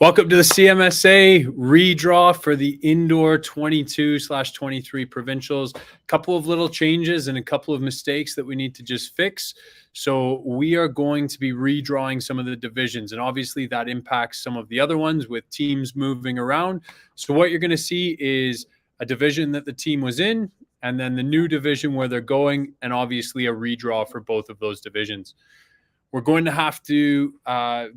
Welcome to the CMSA redraw for the indoor 22/23 provincials. A couple of little changes and a couple of mistakes that we need to just fix. So we are going to be redrawing some of the divisions, and obviously that impacts some of the other ones with teams moving around. So what you're going to see is a division that the team was in, and then the new division where they're going, and obviously a redraw for both of those divisions. We're going to have to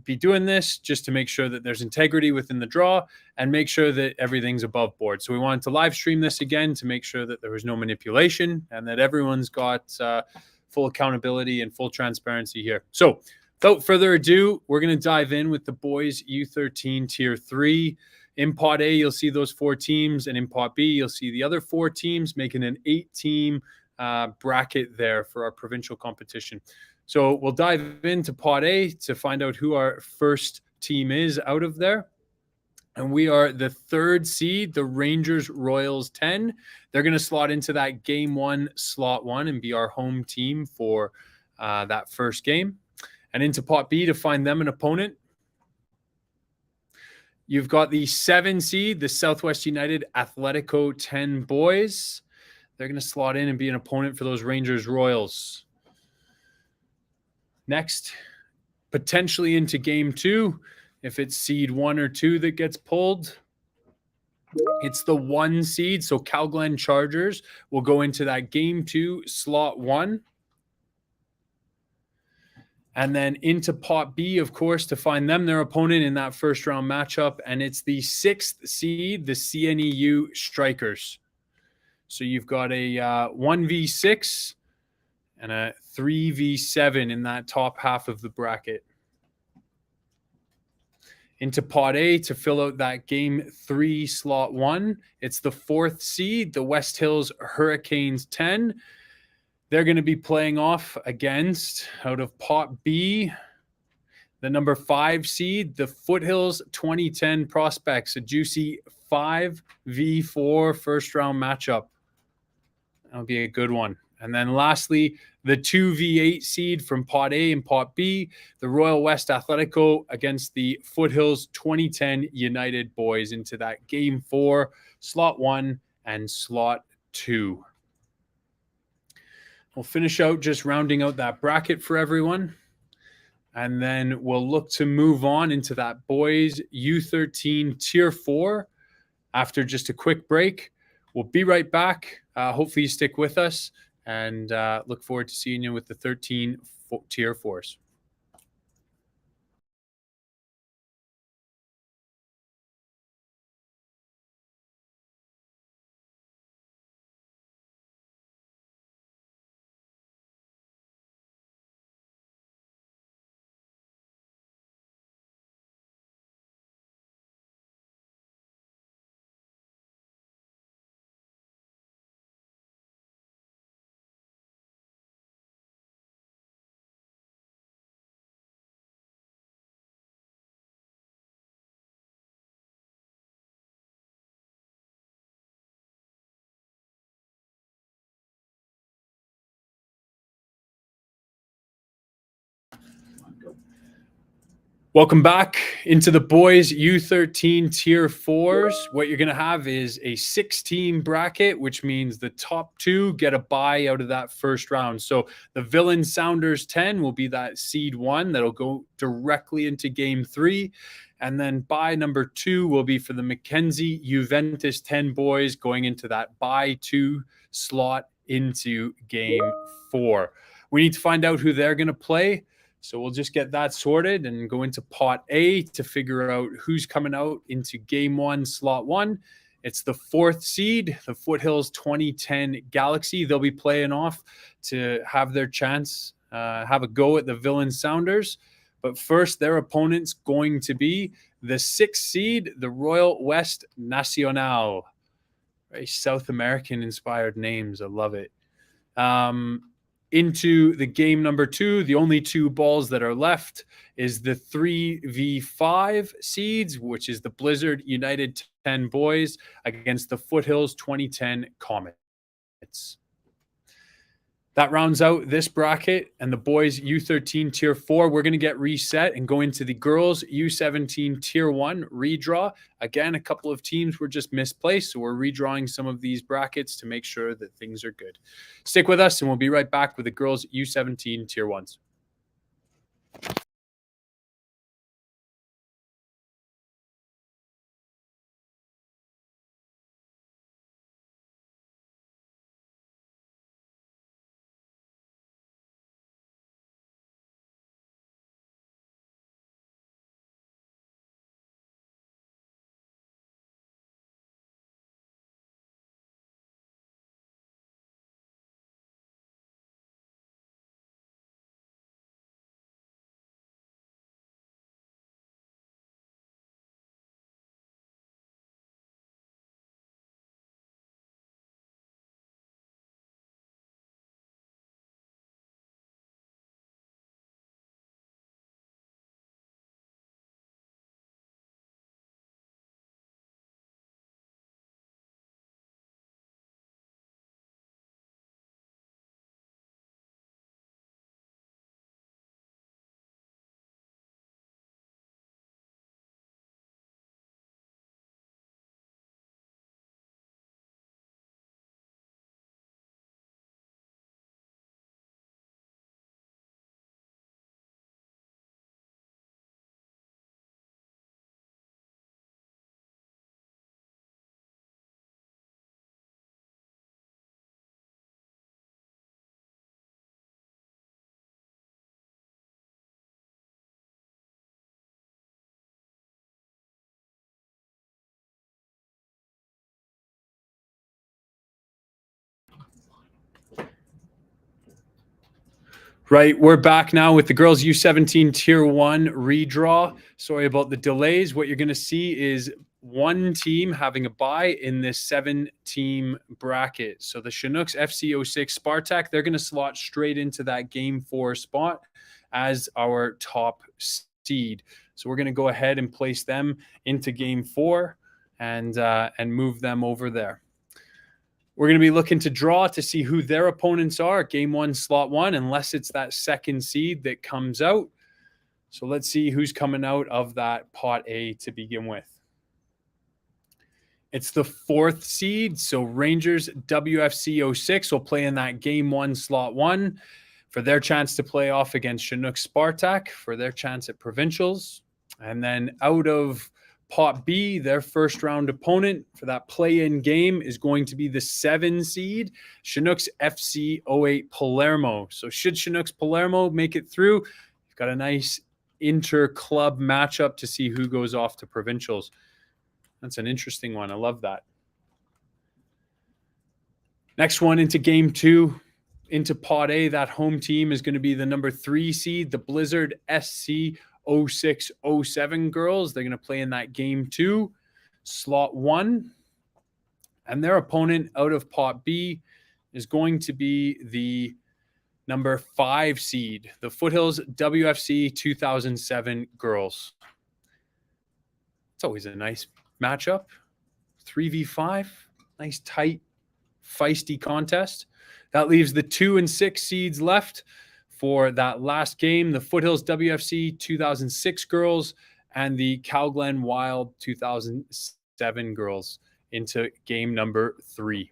be doing this just to make sure that there's integrity within the draw and make sure that everything's above board. So we wanted to live stream this again to make sure that there was no manipulation and that everyone's got full accountability and full transparency here. So without further ado, we're going to dive in with the boys U13 Tier 3. In Pot A, you'll see those 4 teams, and in Pot B, you'll see the other 4 teams, making an 8-team bracket there for our provincial competition. So we'll dive into Pot A to find out who our first team is out of there. And we are the 3rd seed, the Rangers Royals 10. They're going to slot into that Game 1, Slot 1, and be our home team for that first game. And into Pot B to find them an opponent, you've got the 7 seed, the Southwest United Atletico 10 boys. They're going to slot in and be an opponent for those Rangers Royals. Next, potentially into Game 2, if it's seed 1 or 2 that gets pulled, it's the 1 seed. So Calglen Chargers will go into that Game 2, Slot 1. And then into Pot B, of course, to find them their opponent in that first round matchup. And it's the 6th seed, the CNEU Strikers. So you've got a 1v6 and a 3v7 in that top half of the bracket. Into Pot A to fill out that Game 3 Slot 1. It's the 4th seed, the West Hills Hurricanes 10. They're going to be playing off against, out of Pot B, the number 5 seed, the Foothills 2010 Prospects, a juicy 5v4 first round matchup. That'll be a good one. And then lastly, the 2v8 seed from Pot A and Pot B, the Royal West Atletico against the Foothills 2010 United boys into that Game 4, Slot 1 and Slot 2. We'll finish out just rounding out that bracket for everyone. And then we'll look to move on into that boys U13 Tier 4 after just a quick break. We'll be right back. Hopefully you stick with us, and look forward to seeing you with the 13 Tier 4s. Welcome back into the boys U13 Tier 4s. What you're going to have is a 6-team bracket, which means the top 2 get a bye out of that first round. So the Villain Sounders 10 will be that seed 1 that'll go directly into Game 3. And then bye number 2 will be for the Mackenzie Juventus 10 boys going into that bye 2 slot into Game 4. We need to find out who they're going to play. So we'll just get that sorted and go into Pot A to figure out who's coming out into Game 1, Slot 1. It's the 4th seed, the Foothills 2010 Galaxy. They'll be playing off to have their chance, have a go at the Villain Sounders. But first, their opponent's going to be the 6th seed, the Royal West Nacional. Very South American-inspired names. I love it. Into the game number 2, the only 2 balls that are left is the 3v5 seeds, which is the Blizzard United 10 boys against the Foothills 2010 Comets. That rounds out this bracket, and the boys U13 Tier 4, we're going to get reset and go into the girls U17 Tier 1 redraw. Again, a couple of teams were just misplaced, so we're redrawing some of these brackets to make sure that things are good. Stick with us, and we'll be right back with the girls U17 Tier 1s. Right, we're back now with the girls U17 Tier 1 redraw. Sorry about the delays. What you're going to see is one team having a bye in this 7-team bracket. So the Chinooks FC06 Spartak, they're going to slot straight into that Game 4 spot as our top seed. So we're going to go ahead and place them into Game 4 and move them over there. We're going to be looking to draw to see who their opponents are. Game 1, slot 1, unless it's that second seed that comes out. So let's see who's coming out of that pot A to begin with. It's the 4th seed. So Rangers WFC 06 will play in that Game 1, slot 1 for their chance to play off against Chinook Spartak for their chance at provincials. And then out of Pot B, their first round opponent for that play-in game is going to be the 7 seed, Chinooks FC 08 Palermo. So should Chinooks Palermo make it through, you've got a nice inter-club matchup to see who goes off to provincials. That's an interesting one. I love that. Next one into Game 2. Into Pot A, that home team is going to be the number 3 seed, the Blizzard SC 0607 girls. They're going to play in that Game 2, slot 1. And their opponent out of Pot B is going to be the number 5 seed, the Foothills WFC 2007 girls. It's always a nice matchup. 3v5, nice tight, feisty contest. That leaves the 2 and 6 seeds left for that last game, the Foothills WFC 2006 girls and the Calglen Wild 2007 girls into game number 3.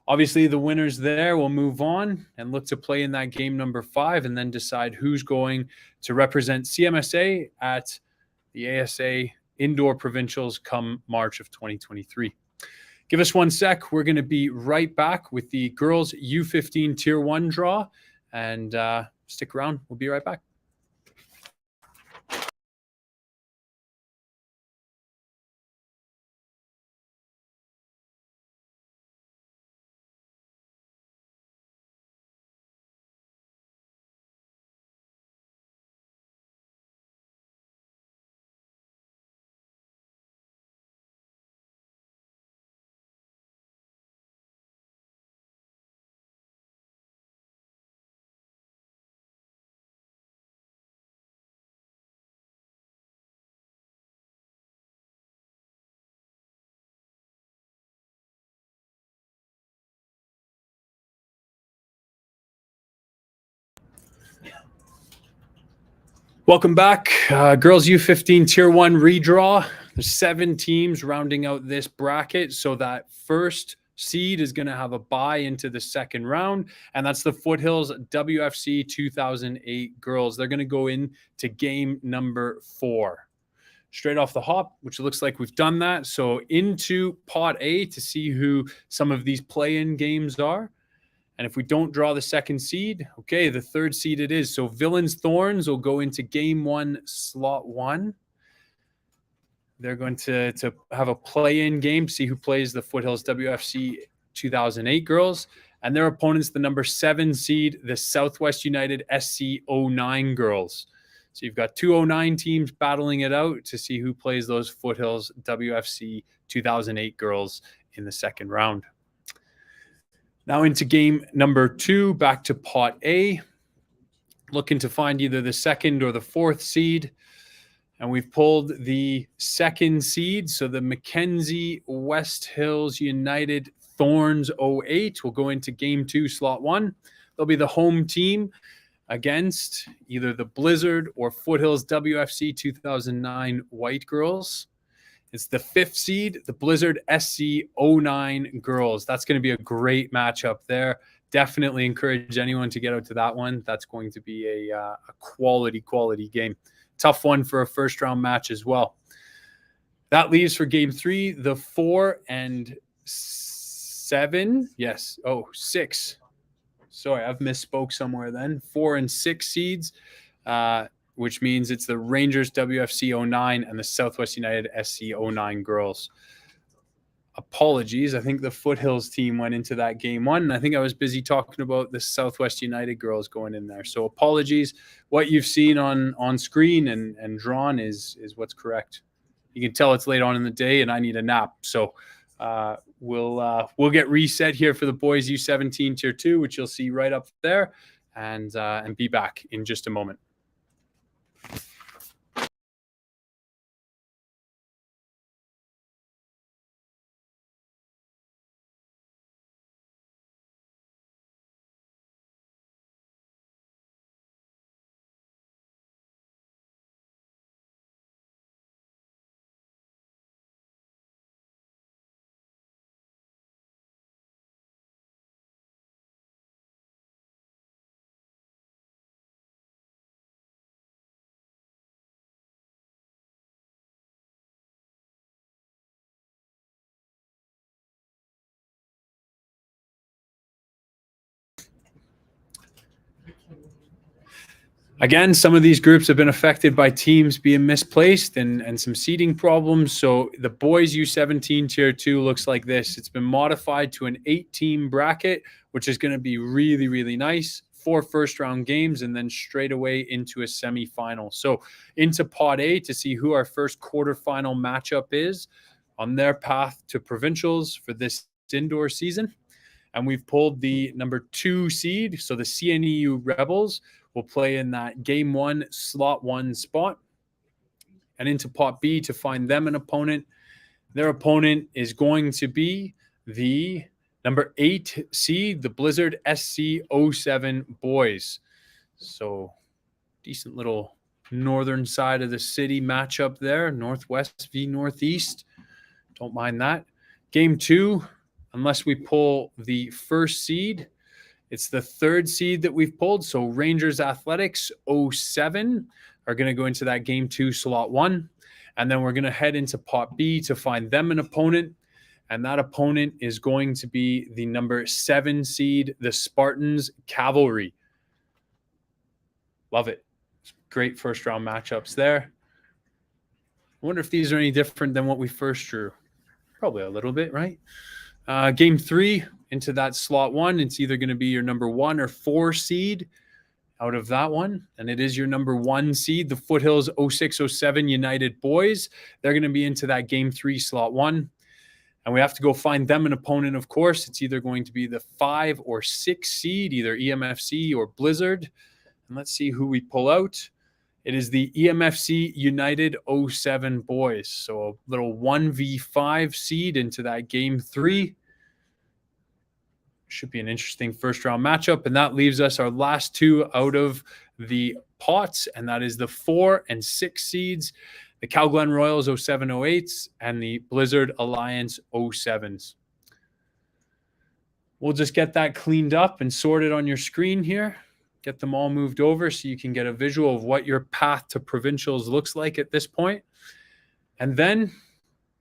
Obviously, the winners there will move on and look to play in that game number 5 and then decide who's going to represent CMSA at the ASA Indoor Provincials come March of 2023. Give us 1 sec. We're going to be right back with the girls U15 Tier 1 draw. And stick around. We'll be right back. Welcome back. Girls U15 Tier 1 redraw. There's 7 teams rounding out this bracket. So that first seed is going to have a bye into the second round. And that's the Foothills WFC 2008 girls. They're going to go into game number 4. Straight off the hop, which looks like we've done that. So into pot A to see who some of these play-in games are. And if we don't draw the second seed, okay, the third seed it is. So Villains Thorns will go into game 1, slot 1. They're going to have a play-in game, see who plays the Foothills WFC 2008 girls. And their opponents, the number 7 seed, the Southwest United SC 09 girls. So you've got 2 09 teams battling it out to see who plays those Foothills WFC 2008 girls in the second round. Now into game number 2, back to pot A. Looking to find either the second or the fourth seed. And we've pulled the second seed. So the Mackenzie West Hills United Thorns 08 will go into game 2, slot 1. They'll be the home team against either the Blizzard or Foothills WFC 2009 White Girls. It's the 5th seed, the Blizzard SC 09 girls. That's going to be a great matchup there. Definitely encourage anyone to get out to that one. That's going to be a quality game. Tough one for a first-round match as well. That leaves for game 3, the 4 and 7. Yes. Oh, 6. Sorry, I've misspoke somewhere then. 4 and 6 seeds. Which means it's the Rangers WFC 09 and the Southwest United SC 09 girls. Apologies. I think the Foothills team went into that game 1, and I think I was busy talking about the Southwest United girls going in there. So apologies. What you've seen on screen and drawn is what's correct. You can tell it's late on in the day, and I need a nap. So we'll get reset here for the boys U17 Tier 2, which you'll see right up there, and be back in just a moment. Again, some of these groups have been affected by teams being misplaced and some seeding problems. So the boys U17 Tier 2 looks like this. It's been modified to an 8-team bracket, which is going to be really, really nice. 4 first-round games and then straight away into a semifinal. So into pot A to see who our first quarterfinal matchup is on their path to provincials for this indoor season. And we've pulled the number 2 seed. So the CNEU Rebels will play in that game 1, slot 1 spot. And into pot B to find them an opponent. Their opponent is going to be the number 8 seed, the Blizzard SC 07 boys. So decent little northern side of the city matchup there. Northwest v Northeast. Don't mind that. Game 2, unless we pull the first seed, it's the 3rd seed that we've pulled. So Rangers Athletics 07 are going to go into that game 2, slot 1. And then we're going to head into pot B to find them an opponent. And that opponent is going to be the number 7 seed, the Spartans Cavalry. Love it. Great first-round matchups there. I wonder if these are any different than what we first drew. Probably a little bit, right? Game 3 into that slot 1. It's either going to be your number 1 or 4 seed out of that one. And it is your number 1 seed, the Foothills 06-07 United boys. They're going to be into that game 3, slot 1. And we have to go find them an opponent, of course. It's either going to be the 5 or 6 seed, either EMFC or Blizzard. And let's see who we pull out. It is the EMFC United 07 boys. So a little 1v5 seed into that game 3. Should be an interesting first-round matchup. And that leaves us our last 2 out of the pots, and that is the 4 and 6 seeds, the Calglen Royals 0708s and the Blizzard Alliance 07s. We'll just get that cleaned up and sorted on your screen here. Get them all moved over so you can get a visual of what your path to provincials looks like at this point. And then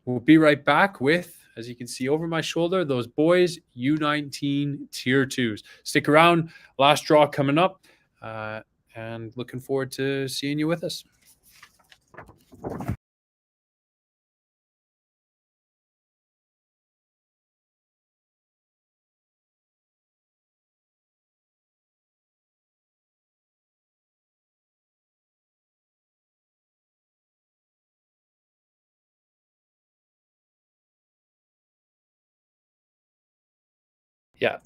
we'll be right back with, as you can see over my shoulder, those boys U19 Tier 2s. Stick around. Last draw coming up. And looking forward to seeing you with us. Yeah.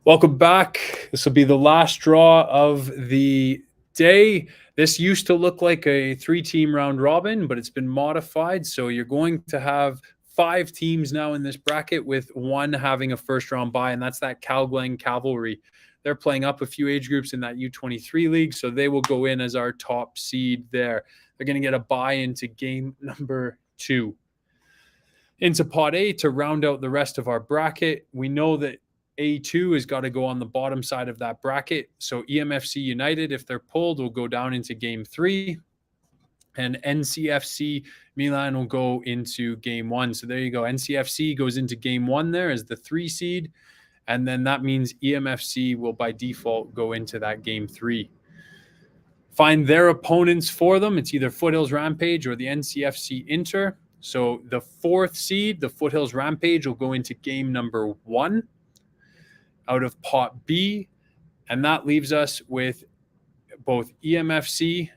Welcome back. This will be the last draw of the day. This used to look like a 3-team round robin, but it's been modified. So you're going to have 5 teams now in this bracket, with 1 having a first round bye, and that's that Calglen Cavalry. They're playing up a few age groups in that U23 league, so they will go in as our top seed there. They're going to get a bye into game number 2. Into pot A to round out the rest of our bracket. We know that A2 has got to go on the bottom side of that bracket. So EMFC United, if they're pulled, will go down into game 3. And NCFC Milan will go into game 1. So there you go. NCFC goes into game 1 there as the 3 seed. And then that means EMFC will by default go into that game 3. Find their opponents for them. It's either Foothills Rampage or the NCFC Inter. So the 4th seed, the Foothills Rampage, will go into game number 1 out of pot B. And that leaves us with both EMFC,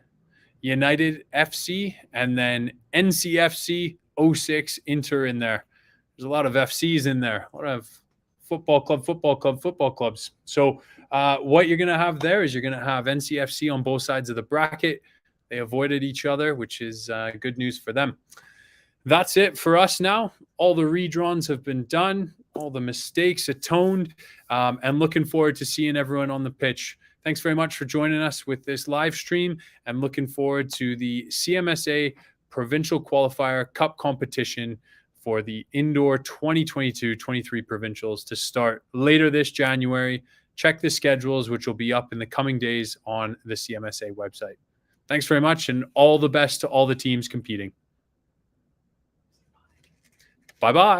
United FC, and then NCFC 06 Inter in there. There's a lot of FCs in there. A lot of football clubs. So what you're going to have there is you're going to have NCFC on both sides of the bracket. They avoided each other, which is good news for them. That's it for us now. All the redraws have been done. All the mistakes atoned. And looking forward to seeing everyone on the pitch. Thanks very much for joining us with this live stream, and looking forward to the CMSA Provincial Qualifier Cup Competition for the indoor 2022-23 provincials to start later this January. Check the schedules, which will be up in the coming days on the CMSA website. Thanks very much, and all the best to all the teams competing. Bye-bye.